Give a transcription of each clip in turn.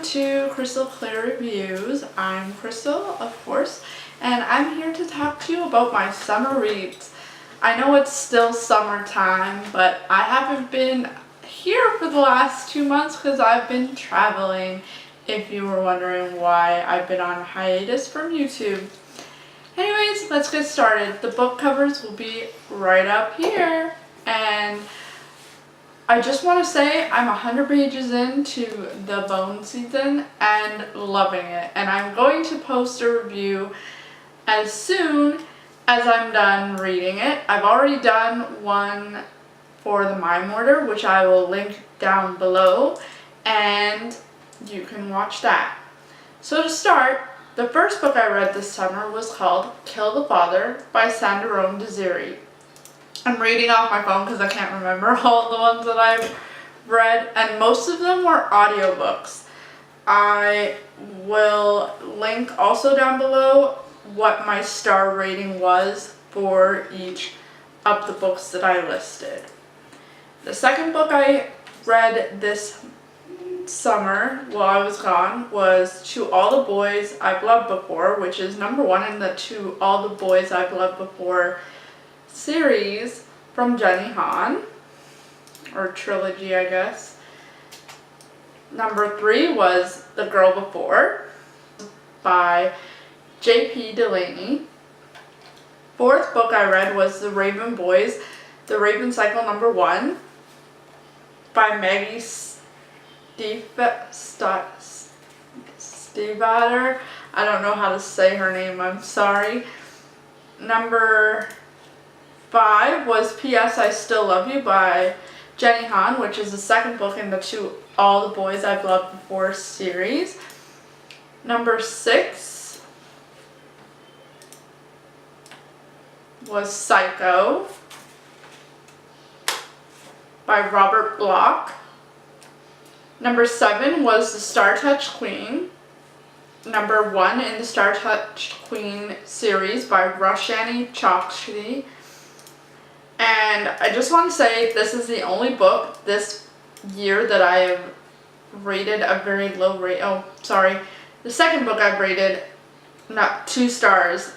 to Crystal Clear Reviews. I'm Crystal, of course, and I'm here to talk to you about my summer reads. I know it's still summertime, but I haven't been here for the last 2 months because I've been traveling, if you were wondering why I've been on hiatus from YouTube. Anyways, let's get started. The book covers will be right up here, and I just want to say I'm 100 pages into the Bone season and loving it, and I'm going to post a review as soon as I'm done reading it. I've already done one for the Mime Order, which I will link down below, and you can watch that. So to start, the first book I read this summer was called Kill the Father by Sandaron Desiri. I'm reading off my phone because I can't remember all the ones that I've read, and most of them were audiobooks. I will link also down below what my star rating was for each of the books that I listed. The second book I read this summer while I was gone was To All the Boys I've Loved Before, which is number 1 in the To All the Boys I've Loved Before series from Jenny Han, or trilogy, I guess. Number 3 was The Girl Before by J.P. Delaney. Fourth book I read was The Raven Boys, The Raven Cycle number 1 by Maggie Stiefvater. I don't know how to say her name, I'm sorry. Number 5 was P.S. I Still Love You by Jenny Han, which is the second book in the To All the Boys I've Loved Before series. Number 6 was Psycho by Robert Bloch. Number 7 was The Star Touch Queen, number 1 in the Star Touch Queen series by Roshani Chokshi. And I just want to say this is the only book this year that I have rated a very low rate. Oh, sorry. The second book I've rated not 2 stars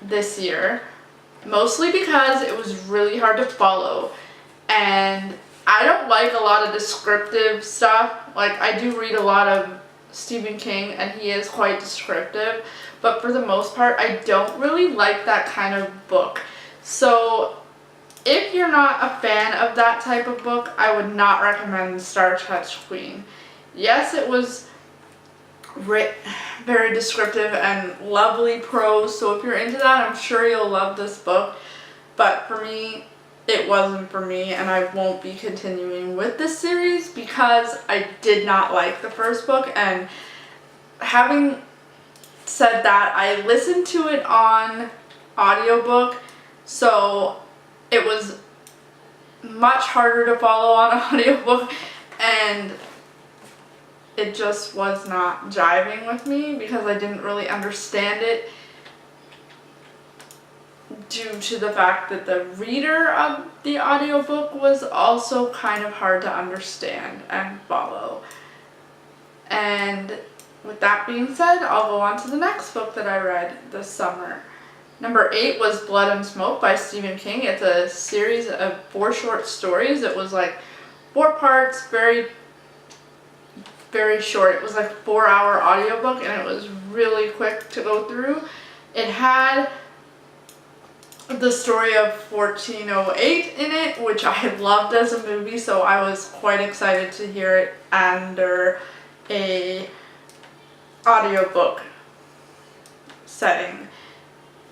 this year, mostly because it was really hard to follow. And I don't like a lot of descriptive stuff. Like, I do read a lot of Stephen King, and he is quite descriptive, but for the most part, I don't really like that kind of book. So if you're not a fan of that type of book, I would not recommend Star Touch Queen. Yes, it was very descriptive and lovely prose, so if you're into that, I'm sure you'll love this book. But for me, it wasn't for me, and I won't be continuing with this series because I did not like the first book. And having said that, I listened to it on audiobook, so it was much harder to follow on audiobook, and it just was not jiving with me because I didn't really understand it, due to the fact that the reader of the audiobook was also kind of hard to understand and follow. And with that being said, I'll go on to the next book that I read this summer. Number 8 was Blood and Smoke by Stephen King. It's a series of 4 short stories. It was like 4 parts, very short. It was like a 4-hour audiobook, and it was really quick to go through. It had the story of 1408 in it, which I had loved as a movie, so I was quite excited to hear it under a audiobook setting.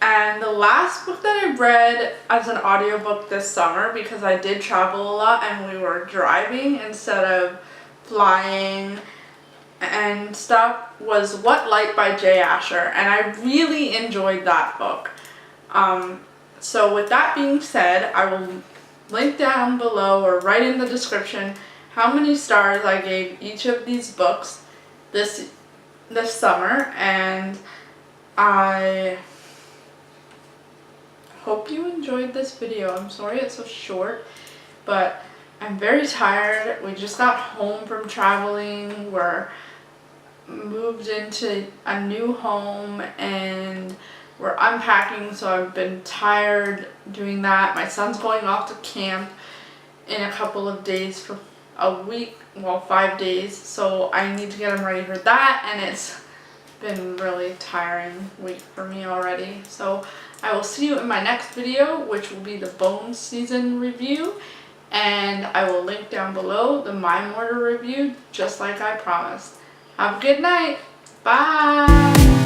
And the last book that I read as an audiobook this summer, because I did travel a lot and we were driving instead of flying and stuff, was What Light by Jay Asher, and I really enjoyed that book. So with that being said, I will link down below or right in the description how many stars I gave each of these books this summer, and I hope you enjoyed this video. I'm sorry it's so short, but I'm very tired. We just got home from traveling. We're moved into a new home and we're unpacking, so I've been tired doing that. My son's going off to camp in a couple of days for a week, well, 5 days, so I need to get him ready for that, and it's been really tiring week for me already. So I will see you in my next video, which will be the Bones season review, and I will link down below the My Mortar review, just like I promised. Have a good night. Bye.